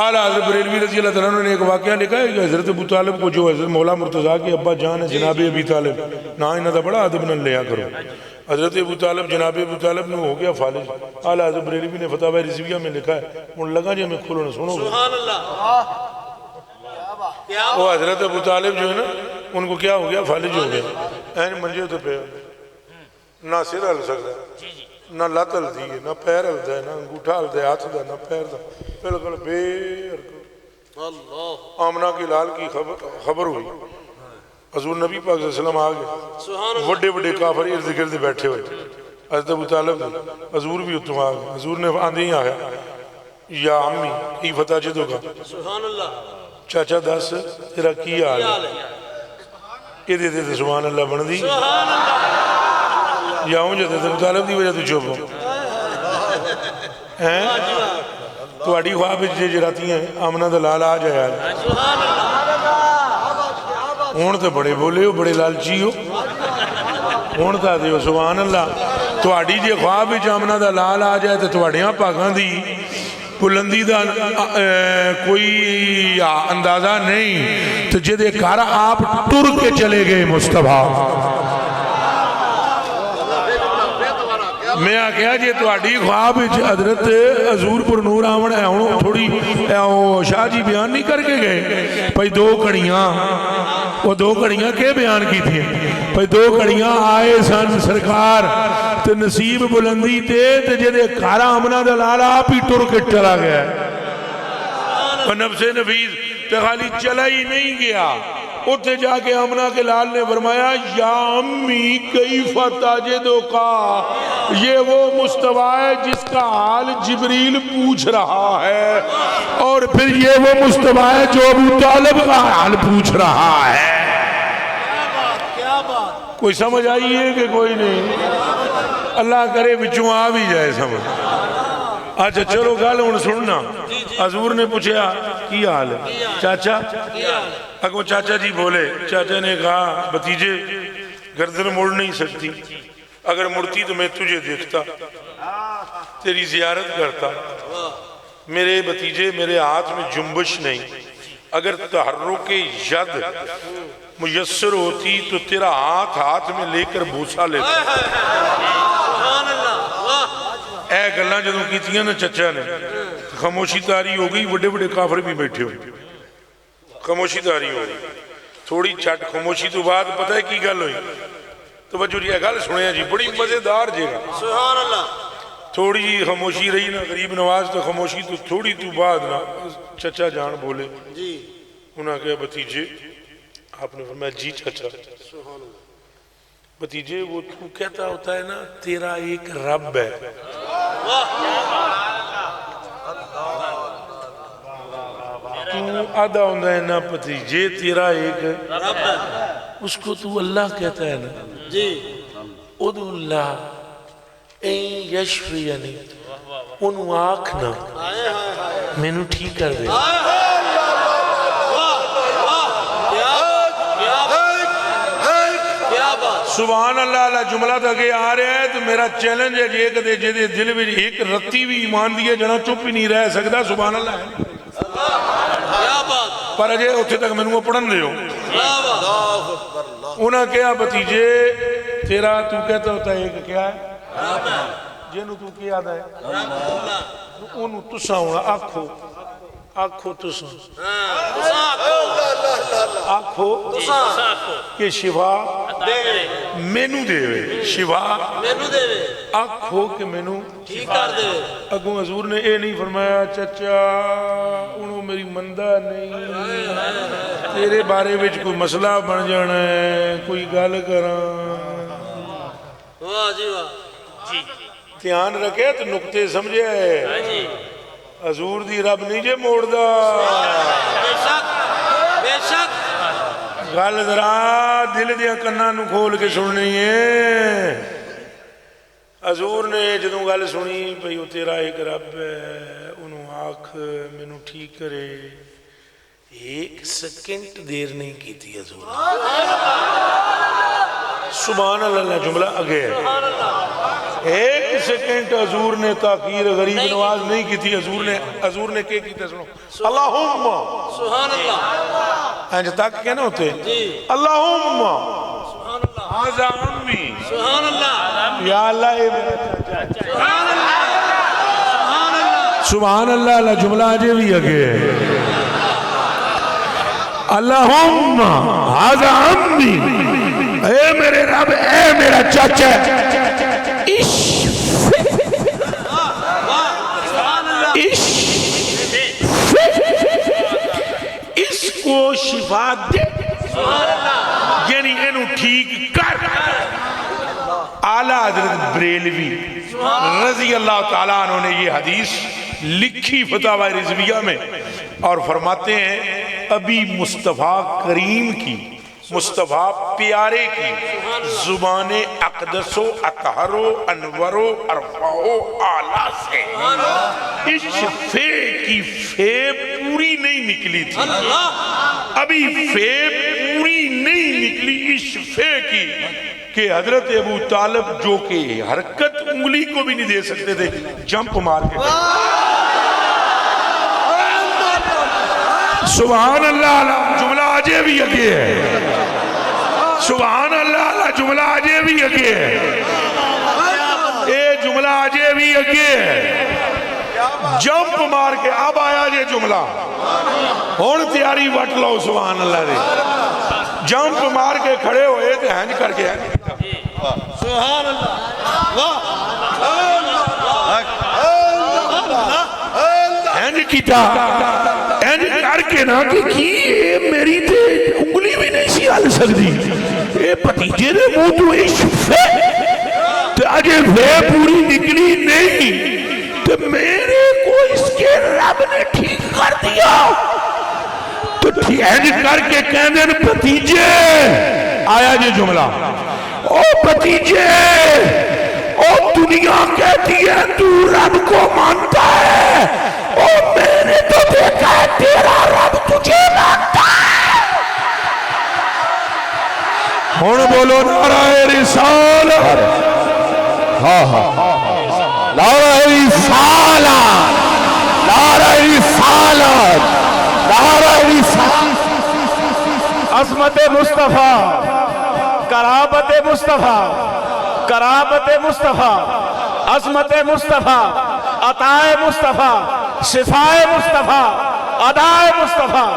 اعلیٰ حضرت بریلوی رضی اللہ تعالیٰ نے ایک واقعہ لکھا ہے کہ حضرت ابو طالب کو جو حضرت مولا مرتضیٰ کے ابا جان ہے جناب ابی طالب نہ انہاں دا بڑا ادب نہ لیا کرو. حضرت ابو طالب جناب ابو طالب نے ہو گیا فالج. اعلیٰ حضرت بریلوی نے فتاوی رضویہ میں لکھا ہے ان لگا جی ہمیں کھولو نہ سنو. سبحان اللہ. وہ حضرت ابو طالب جو ہے نا ان کو کیا ہو گیا فالج ہو گیا. این منجے تو پہ نہ سر ہل سکتا نہ لات ہلدی ہے نہ پیر ہلدا ہے نہ انگوٹھا ہلدا ہے ہاتھ دا نہ پیر دا بالکل بے حرکت. آمنہ کی لال کی خبر ہوئی. حضور نبی پاک صلی اللہ علیہ وسلم آ گئے. وڈے وڈے کافر ارد گرد بیٹھے ہوئے. حضرت ابو طالب حضور بھی اتم آ گئے. حضور نے آندے ہی آیا یا امی کی فتح جدو کا سبحان اللہ چاچا دس تیرا کی حال ہے یہ دیتے تھے سبحان اللہ بن دی یا ہوں جاتے تھے ابو طالب دی وجہ تو چوپ ہو تو اڑی خواب جے جراتی ہیں آمنہ دلال آ جائے آج ہون تے بڑے بولے ہو بڑے لالچی ہو ہون تا دے ہو سبحان اللہ. تو اڑی جے خواب جے آمنہ دلال آ جائے تو اڑیاں پاکاں دی بلندی دا کوئی اندازہ نہیں. تو جدے کارا آپ ٹر کے چلے گئے مصطفیٰ میں آکھیا جی تو اڈی خواب حضرت حضور پر نور آمن ہے انہوں تھوڑی شاہ جی بیان نہیں کر کے گئے پہی دو کڑیاں وہ دو کڑیاں کے بیان کی تھی پہی دو کڑیاں آئے سن سرکار تو نصیب بلندی تے تو جدے کارا آمنہ دلال آپ ہی ٹر کے چلا گیا اور نفس نفیس تو خالی چلا ہی نہیں گیا. اتھے جا کے آمنہ کے لال نے فرمایا یا امی کیف تجدو کا یہ وہ مصطفیٰ ہے جس کا حال جبریل پوچھ رہا ہے اور پھر یہ وہ مصطفیٰ ہے جو ابو طالب کا حال پوچھ رہا ہے. کوئی سمجھ آئی ہے کہ کوئی نہیں؟ اللہ کرے بچوں آ بھی جائے سمجھ. اچھا چلو گل ہوں سننا. حضور نے پوچھا کی حال ہے چاچا اگو چاچا جی بولے. چاچا نے کہا بھتیجے گردن مڑ نہیں سکتی اگر مڑتی تو میں تجھے دیکھتا تیری زیارت کرتا. میرے بھتیجے میرے ہاتھ میں جنبش نہیں اگر تحرک ید میسر ہوتی تو تیرا ہاتھ میں لے کر بوسا لیتا. اے گلہ جدوں کیتیاں نا چچا نے خاموشی تاری ہو گئی. بڑے بڑے کافر بھی بیٹھے ہوئے خاموشی تاری ہو گئی. تھوڑی چھٹ خاموشی تو بعد پتہ ہے کی گل ہوئی تو بچو جی گل سنیا جی بڑی مزیدار جے گا. سبحان اللہ. تھوڑی جی خاموشی رہی نا غریب نواز تو خاموشی تو تھوڑی تو بعد نا چچا جان بولے جی انہاں کہا بھتیجے آپ نے فرمایا جی چچا بھتیجے وہ تو کہتا ہوتا ہے نا تیرا ایک رب ہے تو آدھا ہوندہ ہے نا بھتیجے تیرا ایک رب ہے اس کو تو اللہ کہتا ہے نا جی ادو اللہ این یشفیانی انہوں آکھنا میں نو ٹھیک کر دے. سبحان اللہ اللہ جملہ تھا آ رہے ہیں تو میرا چیلنج ہے یہ کہ جدے دل میں ایک رتی بھی ایمان دیئے جنا چپ ہی نہیں رہ سکتا. سبحان اللہ ہے پر اجے اتھے تک میں نو پڑھن دے ہو. انہاں کیا بھتیجے تیرا تو کہتا ہوتا ہے کہ کیا ہے جنہوں تو کیا ہے انہوں تسا ہونا آنکھو آنکھو تسا آنکھو کہ شفا مینو دے وے شفا آنکھو کہ مینو ٹھیک کر دے. اگوں حضور نے اے نہیں فرمایا چچا انہوں میری مندہ نہیں تیرے بارے وچ کوئی مسئلہ بن جانا ہے کوئی گل کراں. واہ جی واہ جی دھیان رکھے تو نکتے سمجھے حضور دی رب نہیں جے موڑ دا بے شک بے شک. گل ذرا دل دیا کناں نو کھول کے سننی ہے. حضور نے جدوں گل سنی بھئی وہ تیرا ایک رب ہے انہوں آنکھ میں نو ٹھیک کرے ایک سیکنڈ دیر نہیں کی تھی حضور. سبحان اللہ جملہ اگے ہے ایک سیکنڈ حضور نے تاخیر غریب نواز نہیں کی تھی. حضور نے کیا کیتا سنو. اللہم سبحان اللہ انج تک کہنا ہوتے جی اللہم سبحان اللہ آزا امی سبحان اللہ یا اللہ اے میرا چاچا. سبحان اللہ سبحان اللہ سبحان اللہ. اللہ جملہ آجے بھی اگے اللہم آزا امی اے میرے رب اے میرا چاچا. اس کو شفا دے یعنی اینو ٹھیک کر. اعلیٰ حضرت بریلوی رضی اللہ تعالیٰ عنہ نے یہ حدیث لکھی فتاوی رضویہ میں اور فرماتے ہیں ابھی مصطفیٰ کریم کی مصطفیٰ پیارے کی زبان اقدس و اطہر و انور و ارفع و اعلیٰ سے اس فے کی فے پوری نہیں نکلی تھی. ابھی فے پوری نہیں نکلی اس فے کی کہ حضرت ابو طالب جو کہ حرکت انگلی کو بھی نہیں دے سکتے تھے جمپ مار کے سبحان اللہ. جملہ آجے بھی اگے ہے. سبحان اللہ. جملہ آجے بھی اگے ہے. اے جملہ آجے بھی اگے ہے. جمپ مار کے اب آیا یہ جملہ ہون تیاری وٹ لو. سبحان اللہ دے جمپ مار کے کھڑے ہوئے تھے ہنج کر کے سبحان اللہ ہنج کیتا ہنج کر کے نا کہ کی میری تے انگلی بھی نہیں سی ہل سکتی. اے پتیجے دے منہ تو عشق تے اجے وے پوری نکلی نہیں تو میرے کو اس کے رب نے ٹھیک کر دیا. تو ہنج کر کے کہنے پتیجے آیا یہ جملہ او پتیجے او دنیا کہتی ہے تو رب کو مانتا ہے او میں نے تو دیکھا ہے تیرا رب تجھے مانتا ہے. ہون بولو نعرہ رسالت. نعرہ رسالت. نعرہ رسالت. نعرہ رسالت. عظمت مصطفیٰ کرامت مصطفیٰ کرامت مصطفیٰ عظمت مصطفیٰ عطائے مصطفیٰ شفائے مصطفیٰ ادائے مصطفیٰ